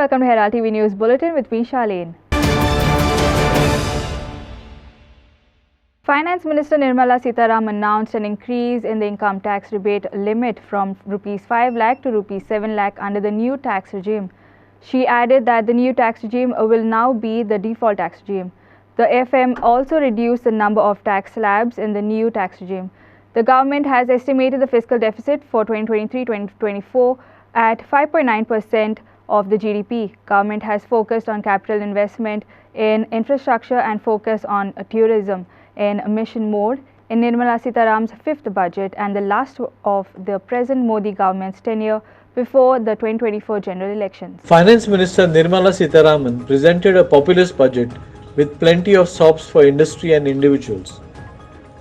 welcome to Herald TV News Bulletin with me, Charlene. Finance Minister Nirmala Sitharaman announced an increase in the income tax rebate limit from Rs 5 lakh to Rs 7 lakh under the new tax regime. She added that the new tax regime will now be the default tax regime. The FM also reduced the number of tax slabs in the new tax regime. The government has estimated the fiscal deficit for 2023-2024 at 5.9% of the GDP. Government has focused on capital investment in infrastructure and focus on tourism in mission mode in Nirmala Sitharaman's fifth budget and the last of the present Modi government's tenure before the 2024 general elections. Finance Minister Nirmala Sitharaman presented a populist budget with plenty of sops for industry and individuals.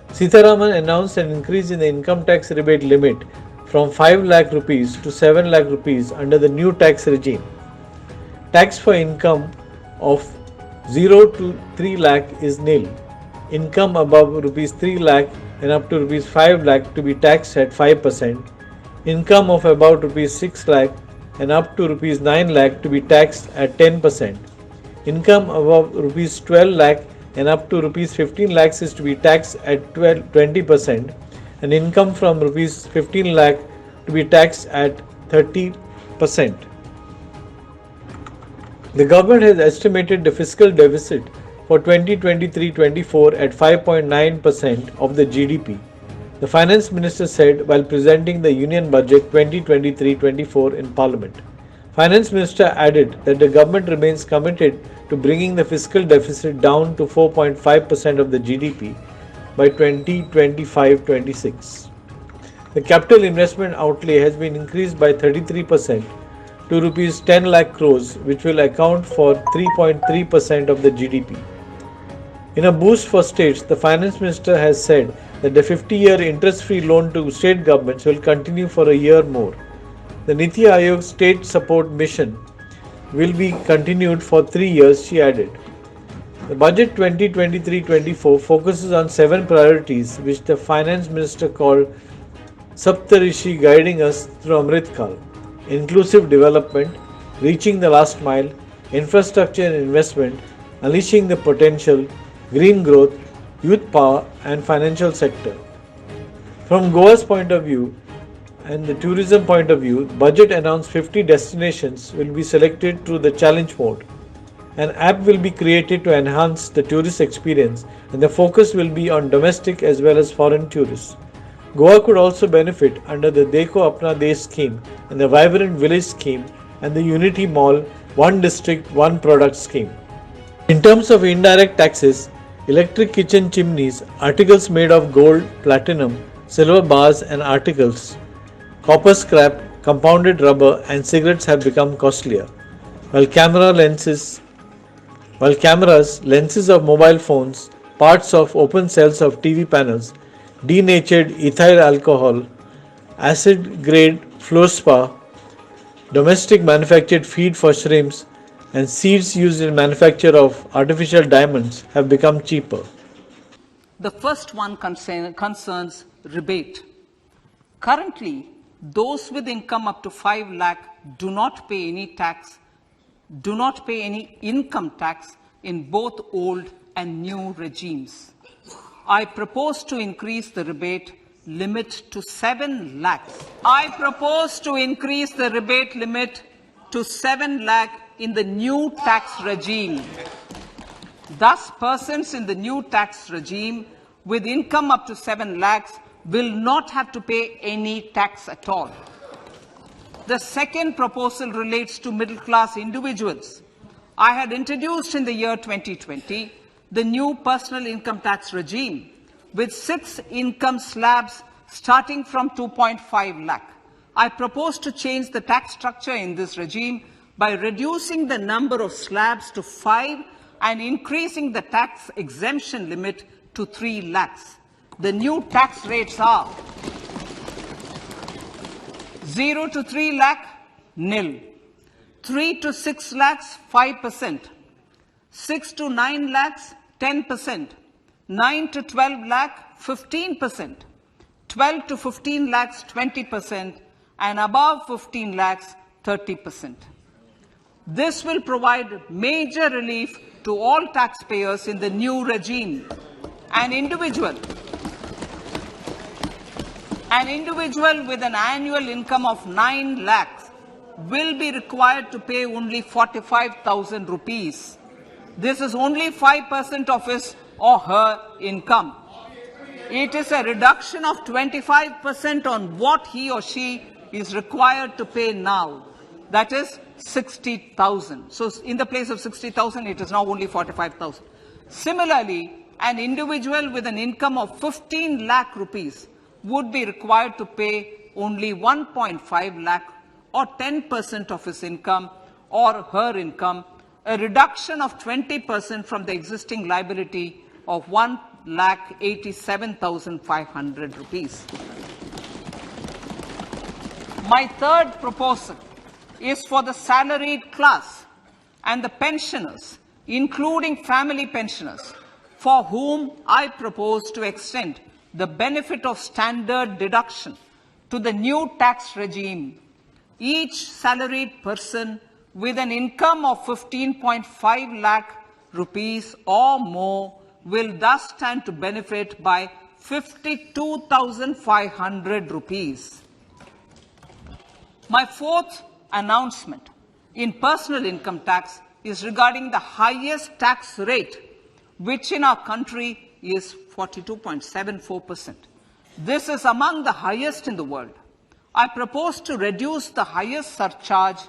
Sitharaman announced an increase in the income tax rebate limit from 5 lakh rupees to 7 lakh rupees under the new tax regime. Tax for income of 0 to 3 lakh is nil. Income above rupees 3 lakh and up to rupees 5 lakh to be taxed at 5%. Income of about rupees 6 lakh and up to rupees 9 lakh to be taxed at 10%. Income above rupees 12 lakh and up to rupees 15 lakhs is to be taxed at 20%, and income from rupees 15 lakh to be taxed at 30%. The government has estimated the fiscal deficit for 2023-24 at 5.9% of the GDP. The Finance Minister said while presenting the Union Budget 2023-24 in Parliament. Finance Minister added that the government remains committed to bringing the fiscal deficit down to 4.5% of the GDP by 2025-26. The capital investment outlay has been increased by 33% to Rs 10 lakh crores, which will account for 3.3% of the GDP. In a boost for states, the Finance Minister has said that the 50-year interest-free loan to state governments will continue for a year more. The Niti Aayog State Support Mission will be continued for 3 years, she added. The Budget 2023-24 focuses on 7 priorities which the Finance Minister called Saptarishi, guiding us through Amritkal: inclusive development, reaching the last mile, infrastructure and investment, unleashing the potential, green growth, youth power and financial sector. From Goa's point of view and the tourism point of view, budget announced 50 destinations will be selected through the challenge mode. An app will be created to enhance the tourist experience, and the focus will be on domestic as well as foreign tourists. Goa could also benefit under the Dekho Apna Desh scheme and the Vibrant Village scheme and the Unity Mall One District One Product scheme. In terms of indirect taxes, electric kitchen chimneys, articles made of gold, platinum, silver bars and articles, copper scrap, compounded rubber and cigarettes have become costlier, while cameras, lenses of mobile phones, parts of open cells of TV panels, denatured ethyl alcohol, acid grade fluorspar, domestic manufactured feed for shrimps and seeds used in manufacture of artificial diamonds have become cheaper. The first one concerns rebate. Currently, those with income up to 5 lakh do not pay any income tax in both old and new regimes. I propose to increase the rebate limit to 7 lakhs. I propose to increase the rebate limit to 7 lakh in the new tax regime. Thus, persons in the new tax regime with income up to 7 lakhs will not have to pay any tax at all. The second proposal relates to middle-class individuals. I had introduced in the year 2020 the new personal income tax regime with 6 income slabs starting from 2.5 lakh. I propose to change the tax structure in this regime by reducing the number of slabs to 5 and increasing the tax exemption limit to 3 lakhs. The new tax rates are 0 to 3 lakh, nil. 3 to 6 lakhs, 5%. 6 to 9 lakhs, 10%. 9 to 12 lakh, 15%. 12 to 15 lakhs, 20%. And above 15 lakhs, 30%. This will provide major relief to all taxpayers in the new regime. An individual with an annual income of 9 lakhs will be required to pay only 45,000 rupees. This is only 5% of his or her income. It is a reduction of 25% on what he or she is required to pay now. That is 60,000. So in the place of 60,000, it is now only 45,000. Similarly, an individual with an income of 15 lakh rupees would be required to pay only 1.5 lakh or 10% of his income or her income, a reduction of 20% from the existing liability of 1,87,500 rupees. My third proposal is for the salaried class and the pensioners, including family pensioners, for whom I propose to extend the benefit of standard deduction to the new tax regime. Each salaried person with an income of 15.5 lakh rupees or more will thus stand to benefit by 52,500 rupees. My fourth announcement in personal income tax is regarding the highest tax rate, which in our country is 42.74%. This is among the highest in the world. I propose to reduce the highest surcharge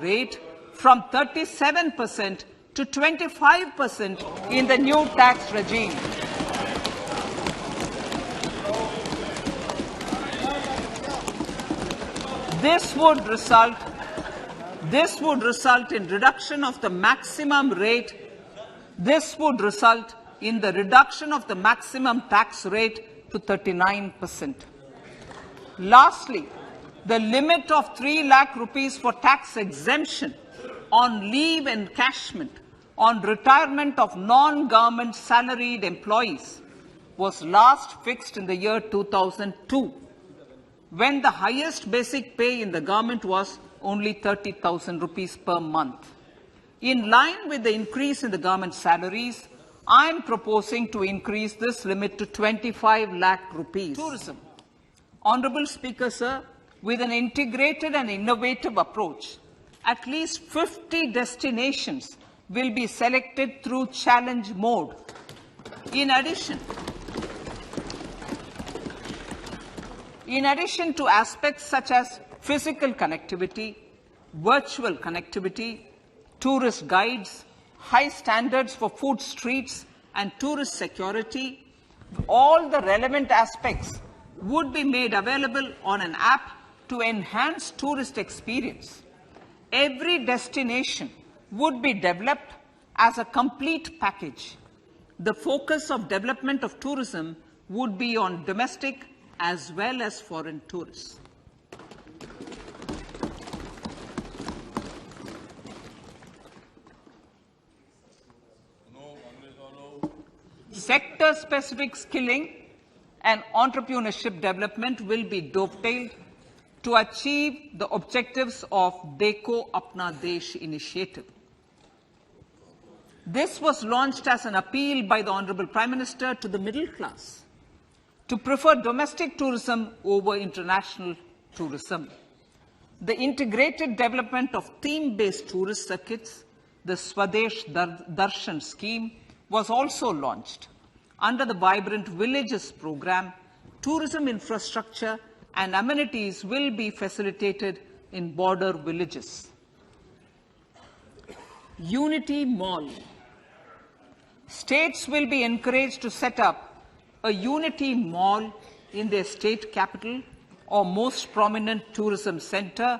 rate from 37% to 25% in the new tax regime. This would result in reduction of the maximum rate. This would result in the reduction of the maximum tax rate to 39%. Lastly, the limit of 3 lakh rupees for tax exemption on leave encashment on retirement of non-government salaried employees was last fixed in the year 2002, when the highest basic pay in the government was only 30,000 rupees per month. In line with the increase in the government salaries, I am proposing to increase this limit to 25 lakh rupees. Tourism. Honorable Speaker, sir, with an integrated and innovative approach, at least 50 destinations will be selected through challenge mode. In addition to aspects such as physical connectivity, virtual connectivity, tourist guides, high standards for food streets, and tourist security, all the relevant aspects would be made available on an app to enhance tourist experience. Every destination would be developed as a complete package. The focus of development of tourism would be on domestic as well as foreign tourists. Sector-specific skilling and entrepreneurship development will be dovetailed to achieve the objectives of Dekho Apna Desh initiative. This was launched as an appeal by the Honorable Prime Minister to the middle class to prefer domestic tourism over international tourism. The integrated development of theme-based tourist circuits, the Swadesh Darshan scheme, was also launched. Under the Vibrant Villages program, tourism infrastructure and amenities will be facilitated in border villages. Unity Mall. States will be encouraged to set up a Unity Mall in their state capital or most prominent tourism center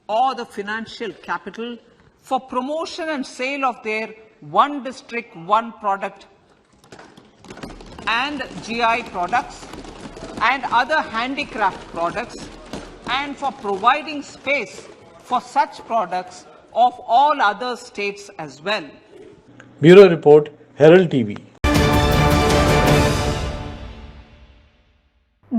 or the financial capital for promotion and sale of their one district, one product and GI products and other handicraft products, and for providing space for such products of all other states as well. Bureau Report, Herald TV.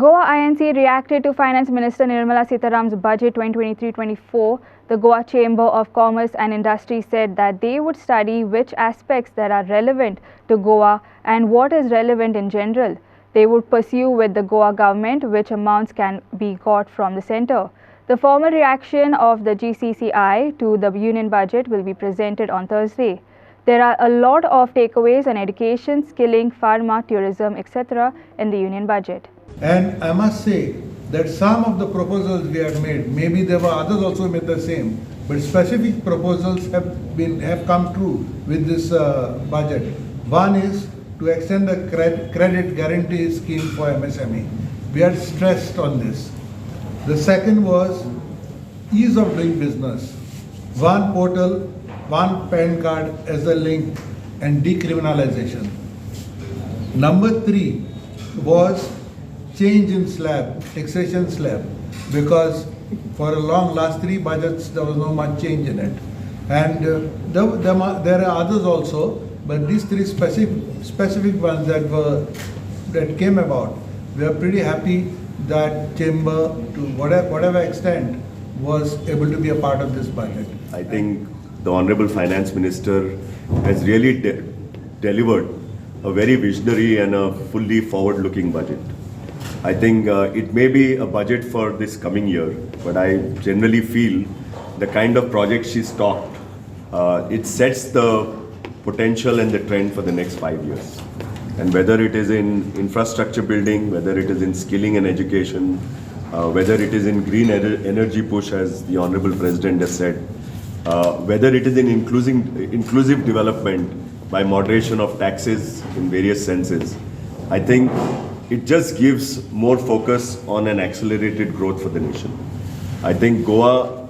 Goa INC reacted to Finance Minister Nirmala Sitharaman's budget 2023-24. The Goa Chamber of Commerce and Industry said that they would study which aspects that are relevant to Goa and what is relevant in general. They would pursue with the Goa government which amounts can be got from the centre. The formal reaction of the GCCI to the union budget will be presented on Thursday. There are a lot of takeaways on education, skilling, pharma, tourism, etc. in the union budget. And I must say that some of the proposals we have made, maybe there were others also made the same, but specific proposals have come true with this budget. One is to extend the credit guarantee scheme for MSME. We are stressed on this. The second was ease of doing business. One portal, one PAN card as a link, and decriminalization. Number 3 was change in slab, taxation slab, because for a last 3 budgets there was no much change in it. And there are others also, but these 3 specific ones that came about, we are pretty happy that Chamber, to whatever extent, was able to be a part of this budget. I think the Honorable Finance Minister has really delivered a very visionary and a fully forward-looking budget. I think it may be a budget for this coming year, but I generally feel the kind of projects she's talked, it sets the potential and the trend for the next 5 years. And whether it is in infrastructure building, whether it is in skilling and education, whether it is in green energy push, as the Honorable President has said, whether it is in inclusive development by moderation of taxes in various senses, I think it just gives more focus on an accelerated growth for the nation. I think Goa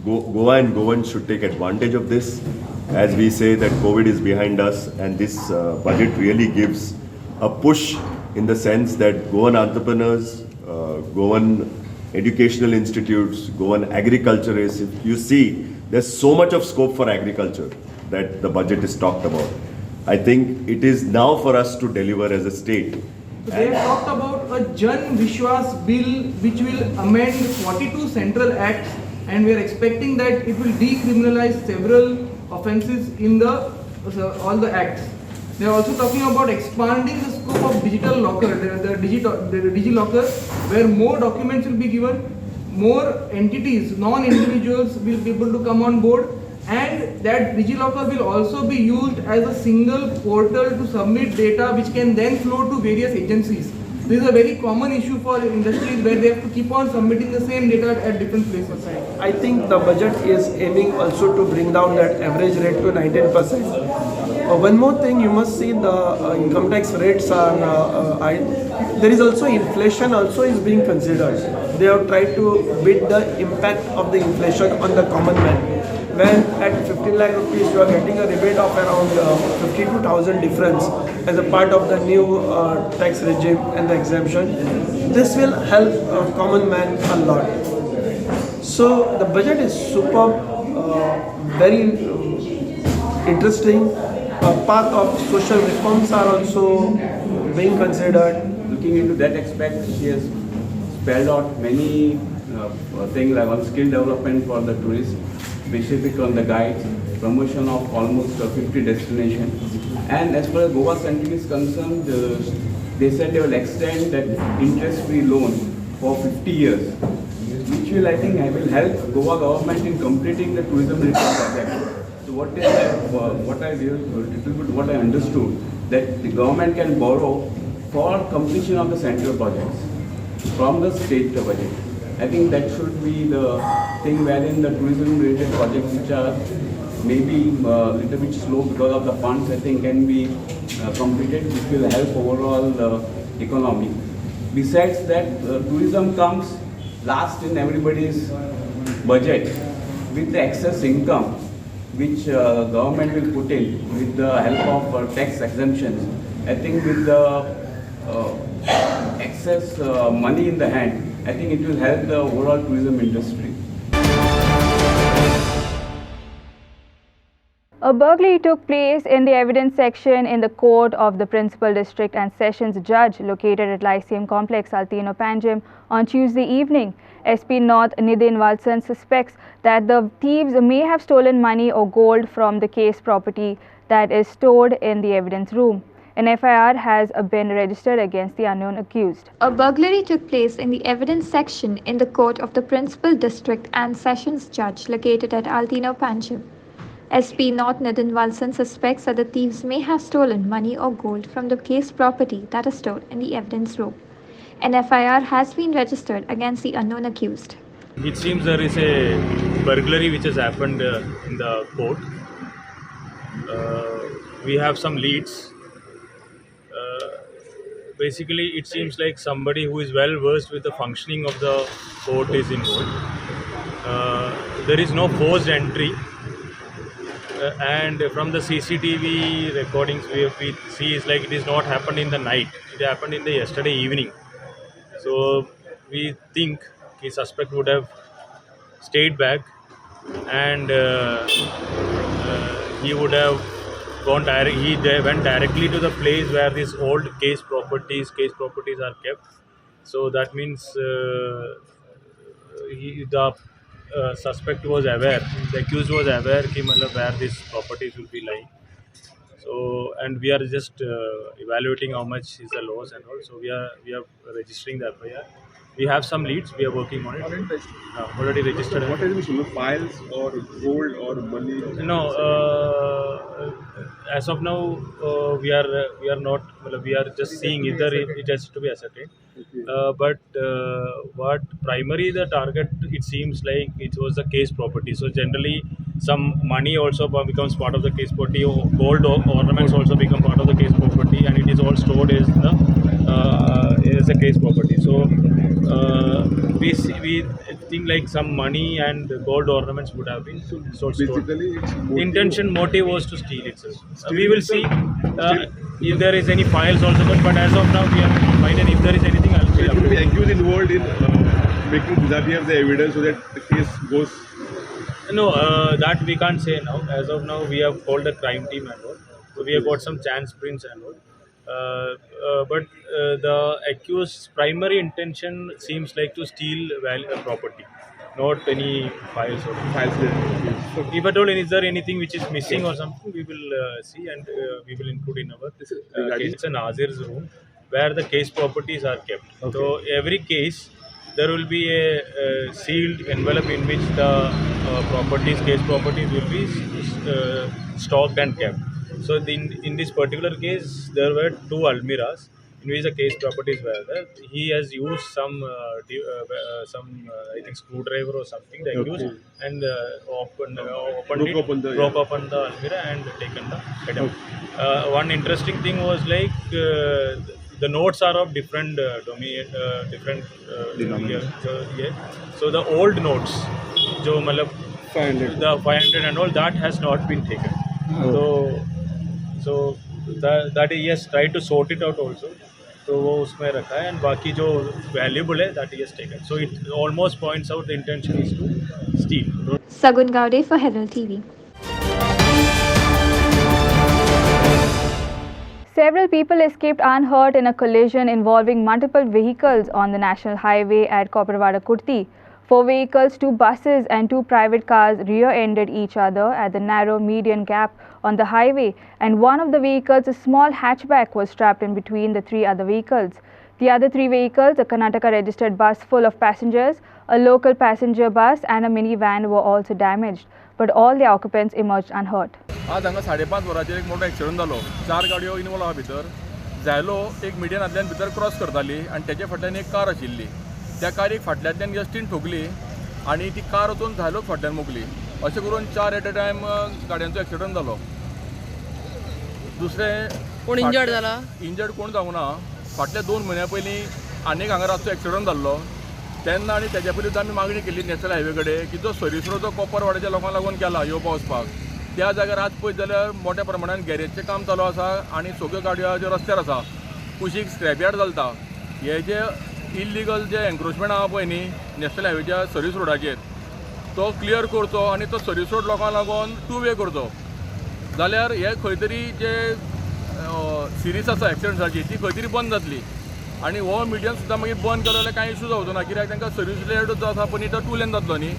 and Goans should take advantage of this. As we say that COVID is behind us, and this budget really gives a push in the sense that Goan entrepreneurs, Goan educational institutes, Goan agriculturists, if you see, there's so much of scope for agriculture that the budget is talked about. I think it is now for us to deliver as a state. They have talked about a Jan Vishwas bill which will amend 42 central acts, and we are expecting that it will decriminalize several offences in all the acts. They are also talking about expanding the scope of digital locker, the DigiLocker, where more documents will be given, more entities, non-individuals will be able to come on board, and that DigiLocker will also be used as a single portal to submit data which can then flow to various agencies. This is a very common issue for industries where they have to keep on submitting the same data at different places. I think the budget is aiming also to bring down that average rate to 19%. One more thing, you must see the income tax rates are, there is also inflation also is being considered. They have tried to beat the impact of the inflation on the common man. When at 15 lakh rupees you are getting a rebate of around 52,000 difference as a part of the new tax regime and the exemption. This will help common man a lot. So the budget is superb, very interesting. Part of social reforms are also being considered. Looking into that aspect, she has spelled out many things like on skill development for the tourists, specific on the guides, promotion of almost 50 destinations. And as far as Goa Centric is concerned, they said they will extend that interest-free loan for 50 years, which will, I think, will help Goa government in completing the tourism-related project. So what is that? What I understood, that the government can borrow for completion of the central projects from the state budget. I think that should be the thing wherein the tourism-related projects which are maybe a little bit slow because of the funds, I think can be completed, which will help overall the economy. Besides that, tourism comes last in everybody's budget with the excess income which government will put in with the help of tax exemptions. I think with the excess money in the hand, I think it will help the overall tourism industry. A burglary took place in the evidence section in the court of the Principal District and Sessions Judge located at Lyceum Complex, Altino Panjim on Tuesday evening. SP North Nidin Walsan suspects that the thieves may have stolen money or gold from the case property that is stored in the evidence room. An FIR has been registered against the unknown accused. A burglary took place in the evidence section in the court of the Principal District and Sessions Judge located at Altino Panjim. SP North Nidin Walsan suspects that the thieves may have stolen money or gold from the case property that is stored in the evidence room. An FIR has been registered against the unknown accused. It seems there is a burglary which has happened in the court. We have some leads. Basically, it seems like somebody who is well versed with the functioning of the court is involved. There is no forced entry. And from the CCTV recordings we see is like it is not happened in the night. It happened in the yesterday evening. So we think the suspect would have stayed back and he would have gone direct. He went directly to the place where these old case properties are kept. So that means the suspect was aware, the accused was aware where these properties will be lying. So, and we are just evaluating how much is the loss and all. So we are registering the FIR. We have some leads. We are working on it. Already registered. What has been stolen? Files or gold or money? No. As of now, we are not. We are just seeing either it has to be ascertained. But what primary the target, it seems like it was the case property. So generally some money also becomes part of the case property, gold ornaments also become part of the case property, and it is all stored as a case property. So we think like some money and gold ornaments would have been stored. Intention motive was to steal itself. We will see if there is any files also, but as of now we have to find, and if there is anything else. It will be accused involved in making Gujarati of the evidence so that the case goes. No, that we can't say now. As of now, we have called the crime team and all. So we have got some chance prints and all. But the accused's primary intention seems like to steal property, not any files or files. If at all, is there anything which is missing or something, we will see, and we will include in our case. It's a Nazir's room where the case properties are kept. Okay. So every case there will be a sealed envelope in which the case properties will be stocked and kept. So in this particular case, there were 2 almiras in which the case properties were there. He has used some I think screwdriver or something, the accused, and broke open the almira and taken the item. One interesting thing was like the notes are of different denominations. So the old notes, the 500 and all, that has not been taken. So that he has tried to sort it out also. So वो उसमें रखा है, and बाकी जो valuable है that he has taken. So it almost points out the intention is to steal. Sagun Gaude for Herald TV. Several people escaped unhurt in a collision involving multiple vehicles on the national highway at Koparwada Kurti. 4 vehicles, 2 buses and 2 private cars rear-ended each other at the narrow median gap on the highway, and one of the vehicles, a small hatchback, was trapped in between the 3 other vehicles. The other 3 vehicles, a Karnataka registered bus full of passengers, a local passenger bus and a minivan, were also damaged, but all the occupants emerged unhurt. आज हांगा 5:30 वरांचेर एक मोठो accident जालो. 4 गाडयो involve आहा भितर. जायलो एक मिडियनांतल्यान भितर क्रॉस करताली आनी तेजे फाटल्यान एक कार आशिल्ली. त्या कारीक फाटल्यातल्यान जस्टीन ठोकली आनी ती कार वचून जायलोच फाटल्यान मुकली. अशें करून 4 एट अ टायम गाडयांचो एक्सिडंट जालो. दुसरें कोण इंजर्ड जाला? इंजर्ड कोण जावंक ना. फाटल्या 2 म्हयन्या पयलीं आनीक हांगा रातचो एक्सिडंट जाल्लो. तेन्ना आनी तेज्या पयलीं आमी मागणी केल्ली नॅशनल हायवे कडेन की जो सर्वीस रोड जो कोपरवाड्याच्या लोकांक लागून केला येवपा वचपाक, त्या जाग्यार आज पळयत जाल्यार मोठ्या प्रमाणान गॅरेजचें काम चालू आसा आनी सगळ्यो गाडयो ज्यो रस्त्यार आसा. कुशीक स्क्रॅप यार्ड चलता. हे जे इल्लिगल जे एन्क्रोचमेंट आहा पळय न्ही नॅशनल हायवेच्या सर्वीस रोडाचेर, तो क्लियर करचो आनी तो सर्वीस रोड लोकांक लागून 2 वे करचो. जाल्यार हे खंय तरी जे सिरीज आसा एक्सिडंट्साची ती खंय तरी बंद जातली आनी हो मिडियम सुद्दां मागीर बंद केलो जाल्यार कांय इशू जावचो ना कित्याक तांकां सर्वीस रिलेटेड जो आसा पण तो 2 लेन जातलो न्ही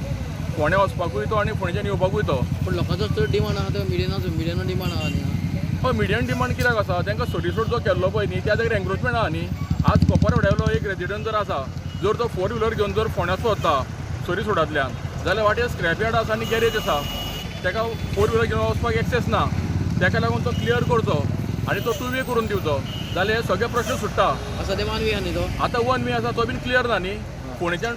फोंड्या वचपाकूय तो आनी फोंडेच्यान येवपाकूय तो पूण लोकांचो चड डिमांड आहा तो मिडियन डिमांड आहा न्ही हय मिडियम डिमांड कित्याक आसा तांकां सर्वीस रोड जो केल्लो पळय न्ही त्या जाग्यार एन्क्रोचमेंट आहा न्ही आज कोपरवाड्यालो एक रेजिडेंट जर आसा जर तो 4 व्हिलर घेवन जर फोंड्याचो वता सर्वीस रोडांतल्यान जाल्यार वाटेर स्क्रॅप यार्ड आसा आनी गॅरेज आसा ताका 4 व्हिलर घेवन वचपाक एक्सेस ना ताका लागून तो क्लियर करचो आनी तो 2 वे करून दिवचो जाल्यार हे सगळे प्रश्न सुट्टा आसा ते 1 वे आहा न्ही तो आतां 1 वे आसा तो बीन क्लियर ना न्ही फोंडेच्यान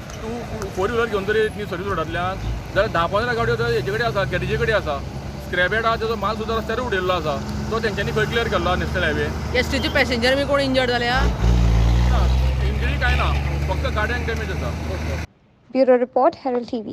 4 व्हिलर घेवन जर येत न्ही सर्वीस रोडांतल्यान जाल्यार 10-15 गाडयो हेजे कडेन आसा गॅरेजी कडेन आसा स्क्रॅप यार्ड आहा तेजो माल सुद्दां रस्त्यार उडयल्लो आसा तो तेंच्यांनी खंय क्लियर केल्लो नॅशनल हायवे एसटीचे पॅसेंजर बी कोण इंजर्ड जाल्या इंजरी कांय ना फक्त गाड्यांक डॅमेज आसा Bureau Report, Herald TV.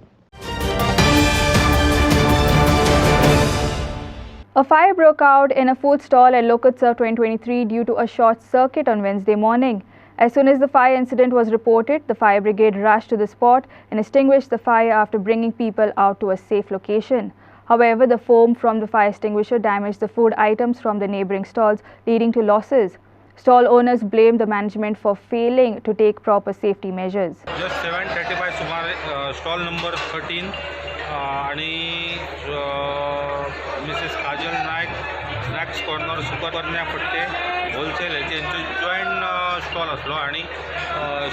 A fire broke out in a food stall at Lokotsav 2023 due to a short circuit on Wednesday morning. As soon as the fire incident was reported, the fire brigade rushed to the spot and extinguished the fire after bringing people out to a safe location. However, the foam from the fire extinguisher damaged the food items from the neighboring stalls, leading to losses. Stall owners blamed the management for failing to take proper safety measures. Just 7:35 सुमारे stall number 13 आणि Mrs काजल नायक snacks corner सुकरण्या फट्टे wholesale हेचे joint stall आसलो आणि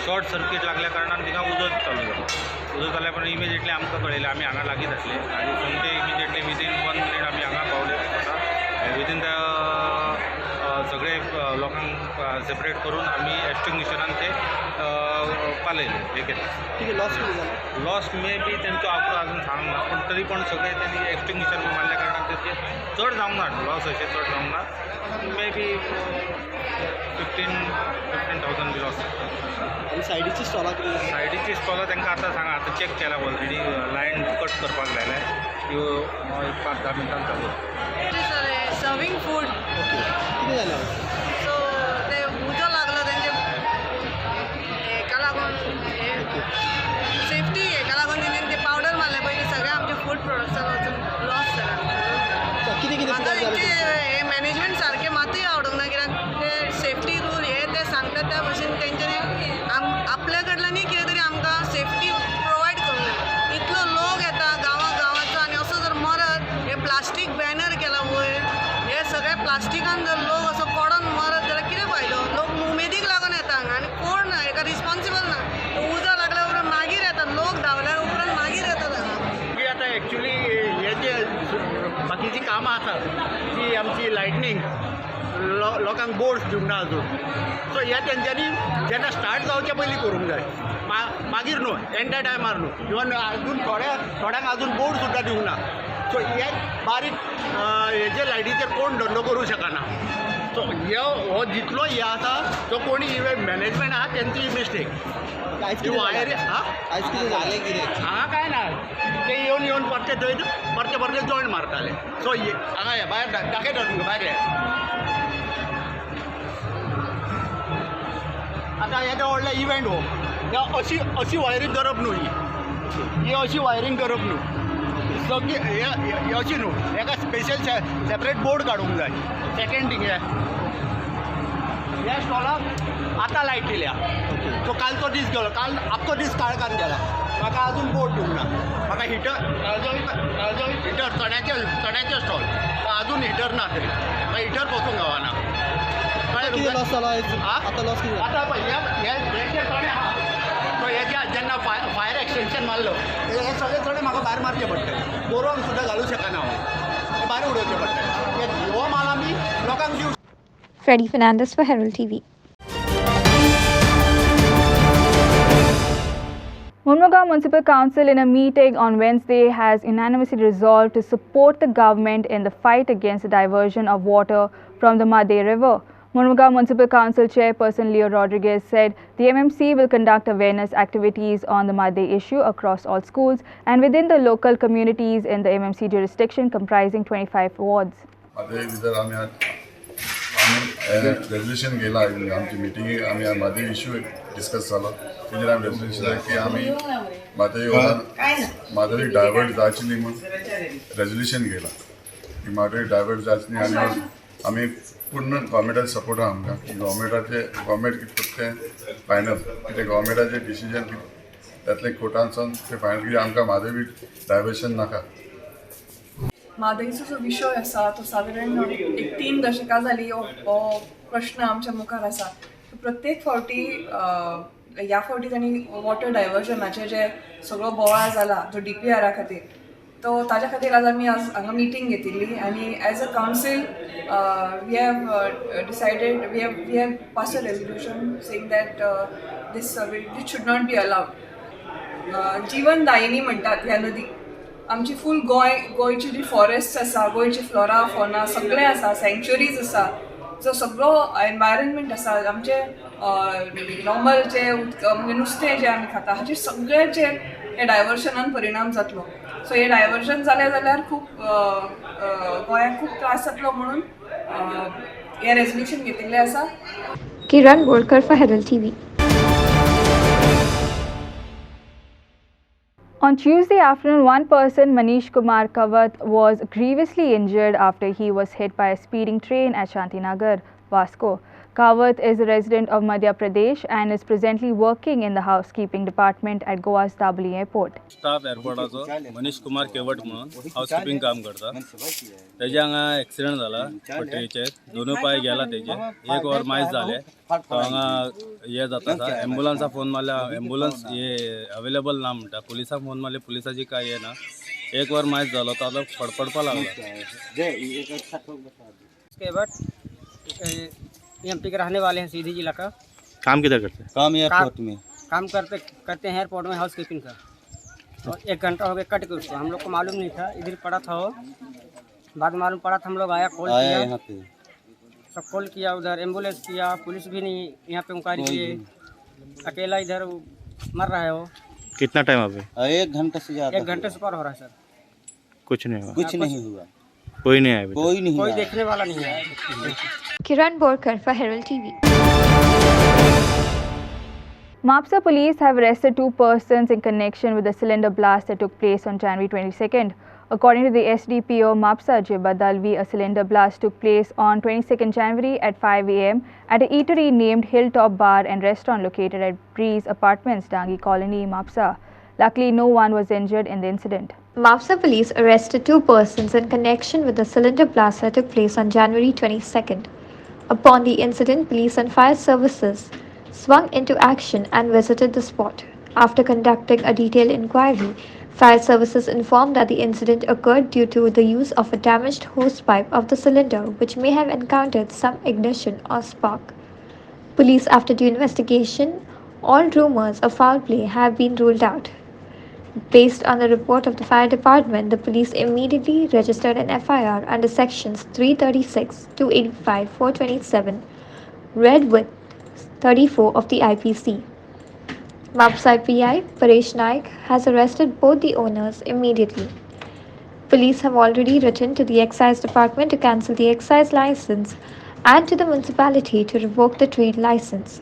short circuit लागल्या कारणान तिका उजत चालू जाल्या पण इमिजिएटली आमकां कळयलें आमी हांगा लागींच आसले आनी सोमते इमिजिएटली विदीन 1 मिनीट आमी हांगा पावले विदीन द सगळे लोकांक सेपरेट करून आमी एक्सटिंग्विशरान ते पालयले हे केले लॉस मे बी तेंचो आंकडो अजून सांगना पण तरी पण सगळे त्यांनी एक्सटिंग्विशर बी मारल्या कारणान ते चड जावंक ना लॉस अशें चड जावंक ना मे बी 15,000 बी लॉस आनी सायडीची स्टॉलां तांकां आतां सांगा आतां चॅक केला ऑलरेडी लायन कट करपाक लायल्या त्यो 5-10 मिनटान चालू सर्विंग फूड कितें जालें सो ते उजो लागलो तेंचे हेका लागून सेफ्टी हेका लागून तेंच्यानी ते पावडर मारले पयलीं सगळे आमचे फूड प्रोडक्ट्साक वचून लॉस जाला कितें आतां तेंचे हे मॅनेजमेंट सारके मातूय आवडूंक ना कित्याक ते सेफ्टी रूल हे ते सांगतात त्या भशेन तेंच्यांनी आपल्या कडल्यानूय कितें तरी आमकां सेफ्टी प्रोवायड करूंक जाय इतलो लोक येता गांवांचो आनी असो जर मरत हे प्लास्टीक बॅनर केला वयर हे सगळे प्लास्टिकान जर लोक असो पडोन मरत जाल्यार कितें फायदो लोक उमेदीक लागून येता हांगा आनी कोण हेका रिस्पॉन्सिबल ना उजो लागल्या उपरांत मागीर येता लोक धांवल्या उपरांत मागीर येतात हांगा आतां एक्चुली हे जे बाकीची कामां आसात ती आमची लायटनींग लोकांक बोर्ड्स दिवंक ना अजून सो हे तेंच्यांनी जेन्ना स्टार्ट जावचे पयलीं करूंक जाय मागीर न्हू एंड टायमार न्हू इवन अजून थोड्यांक अजून बोर्ड सुद्दां दिवंक ना सो हे बारीक हेजे लायटीचेर कोण धंदो करूं शकना सो हो जितलो हे आसा तो कोणी इवन मॅनेजमेंट आहा तेंची मिस्टेक वायर आयज कितें जालें कितें हांगा काय ना ते येवन परते थंय परते जॉयंट मारताले सो हांगा हे भायर दाखयता तुमकां भायर आतां येदो व्हडले इव्हेंट हो अशी वायरींग करप न्हू ही अशी वायरींग करप न्हू सगळी हे अशी न्हू हेका स्पेशल सेपरेट बोर्ड काडूंक जाय सेकेंड थिंग ह्या स्टॉलाक आतां लायट दिल्या सो कालचो दीस गेलो काल आख्खो दीस काळखान गेला म्हाका अजून बोर्ड दिवंक ना म्हाका हिटर चण्याचे स्टॉल अजून हिटर ना तरी म्हाका हिटर पसूंक गावना लॉस जालो आतां लॉस कितें आतां पळय हे चणे आहा सो हेच्या जेन्ना फायर एक्सटेंशन मारलो हे सगळे चणे म्हाका भायर मारचे पडटले गोरवांक सुद्दां घालूं शकना हांव भायर उडोवचे पडटले हो माल आमी लोकांक दिवं Freddie Fernandez for Herald TV. Mumnagar Municipal Council in a meeting on Wednesday has unanimously resolved to support the government in the fight against the diversion of water from the Madhe River. Mumnagar Municipal Council Chairperson Leo Rodriguez said the MMC will conduct awareness activities on the Madhe issue across all schools and within the local communities in the MMC jurisdiction comprising 25 wards. Resolution गेला आमची meeting आमी मादी issue discuss जालो तेजेर आमी resolution की आमी मादी divert जावची न्ही म्हूण रेजोल्यूशन गेला इमारती डायवर्ट जाचनी आनी आमी पूर्ण गव्हर्मेंटाचो सपोर्ट आहा आमकां की गव्हर्मेंट कितें तें फायनल कितें गव्हर्मेंटाचें डिसिजन त्यातले कोर्टांतसून ते फायनल कितें आमकां म्हाजो बी डायवर्शन नाका. म्हादईचो जो विशय आसा तो सादारण एक 3 दशकां जाली हो प्रश्न आमच्या मुखार आसा. प्रत्येक फावटी ह्या फावटी तांणी वॉटर डायवर्जनाचे जे सगळो बोवाळ जाला जो DPR खातीर तो ताज्या खातीर आज आमी हांगा मिटींग घेतिल्ली आनी as a council we have decided we have pass a resolution saying that this should not be allowed. जीवनदायिनी म्हणटात ह्या नदीक. आमची फूल गोंयची जी फॉरेस्ट आसा गोंयची फ्लोरा फॉना सगळें आसा सँक्च्युरीज आसा जो सगळो एनवायरनमेंट आसा आमचे नॉर्मल जे म्हणजे नुस्तें जें आमी खाता हाचेर सगळ्याचेर हे डायवर्शनान परिणाम जातलो. सो हे डायवर्जन जालें जाल्यार खूब गोंयाक खूब त्रास जातलो म्हणून हे रेजोल्युशन घेतिल्लें आसा. किरण Borkar for Herald TV. On Tuesday afternoon, one person, Manish Kumar Kawat, was grievously injured after he was hit by a speeding train at Shantinagar, Vasco. Kawat is a resident of Madhya Pradesh and is presently working in the housekeeping department at Goa's Daboli Airport. Staff एअरपोर्टाचो मनीष कुमार केवट म्हणून housekeeping काम करता. तेजे हांगा accident जाला पट्रेचेर. दोनूय पाय गेला तेजे. 1 वर मायज जाले. तो हांगा हे जाता आसा. एम्बुलन्सा फोन मारल्यार एम्बुलन्स हे अवेलेबल ना म्हणटा. पुलिसाक फोन मारले पुलिसाची काय हे ना. 1 वर मायज जालो तो आतां फडफडपा लागला. EMP के रहने वाले हैं सीधी जिला का. काम किधर करते हैं? काम एयरपोर्ट में काम करते हैं एयरपोर्ट में हाउस कीपिंग का. और 1 घंटा हो गया कट के उसको. हम लोग को मालूम नहीं था इधर पड़ा था वो. बाद में मालूम पड़ा था हम लोग आया कॉल किया यहाँ पे सब कॉल किया उधर एम्बुलेंस किया पुलिस भी नहीं यहाँ पे इंक्वायरी किए. अकेला इधर मर रहा है वो. कितना टाइम अभी? 1 घंटे से ज़्यादा 1 घंटे से ऊपर हो रहा है सर. कुछ नहीं हुआ? कुछ नहीं हुआ. कोई नहीं आया? कोई देखने वाला नहीं है. Kiran Borkar for Herald TV. Mapsa police have arrested 2 persons in connection with the cylinder blast that took place on January 22nd. According to the SDPO Mapsa Jibadalvi, a cylinder blast took place on 22nd January at 5 a.m. at an eatery named Hilltop Bar and Restaurant located at Breeze Apartments, Dangi Colony, Mapsa. Luckily, no one was injured in the incident. Mapsa police arrested 2 persons in connection with the cylinder blast that took place on January 22nd. Upon the incident, police and fire services swung into action and visited the spot. After conducting a detailed inquiry, fire services informed that the incident occurred due to the use of a damaged hose pipe of the cylinder, which may have encountered some ignition or spark. Police, after due investigation, all rumors of foul play have been ruled out. Based on the report of the fire department, the police immediately registered an FIR under sections 336, 285, 427, read with 34 of the IPC. Mapsa PI Paresh Naik has arrested both the owners immediately. Police have already written to the excise department to cancel the excise license and to the municipality to revoke the trade license.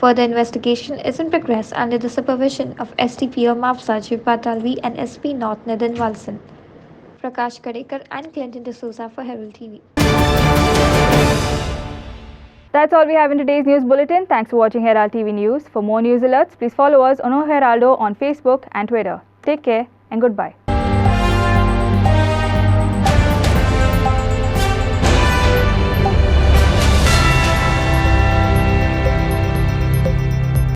Further investigation is in progress under the supervision of SDPO Mapsa Jibadalvi and SP North Nitin Walson. Prakash Kadekar and Clinton D'Souza for Herald TV. That's all we have in today's news bulletin. Thanks for watching Herald TV News. For more news alerts, please follow us on Heraldo on Facebook and Twitter. Take care and goodbye.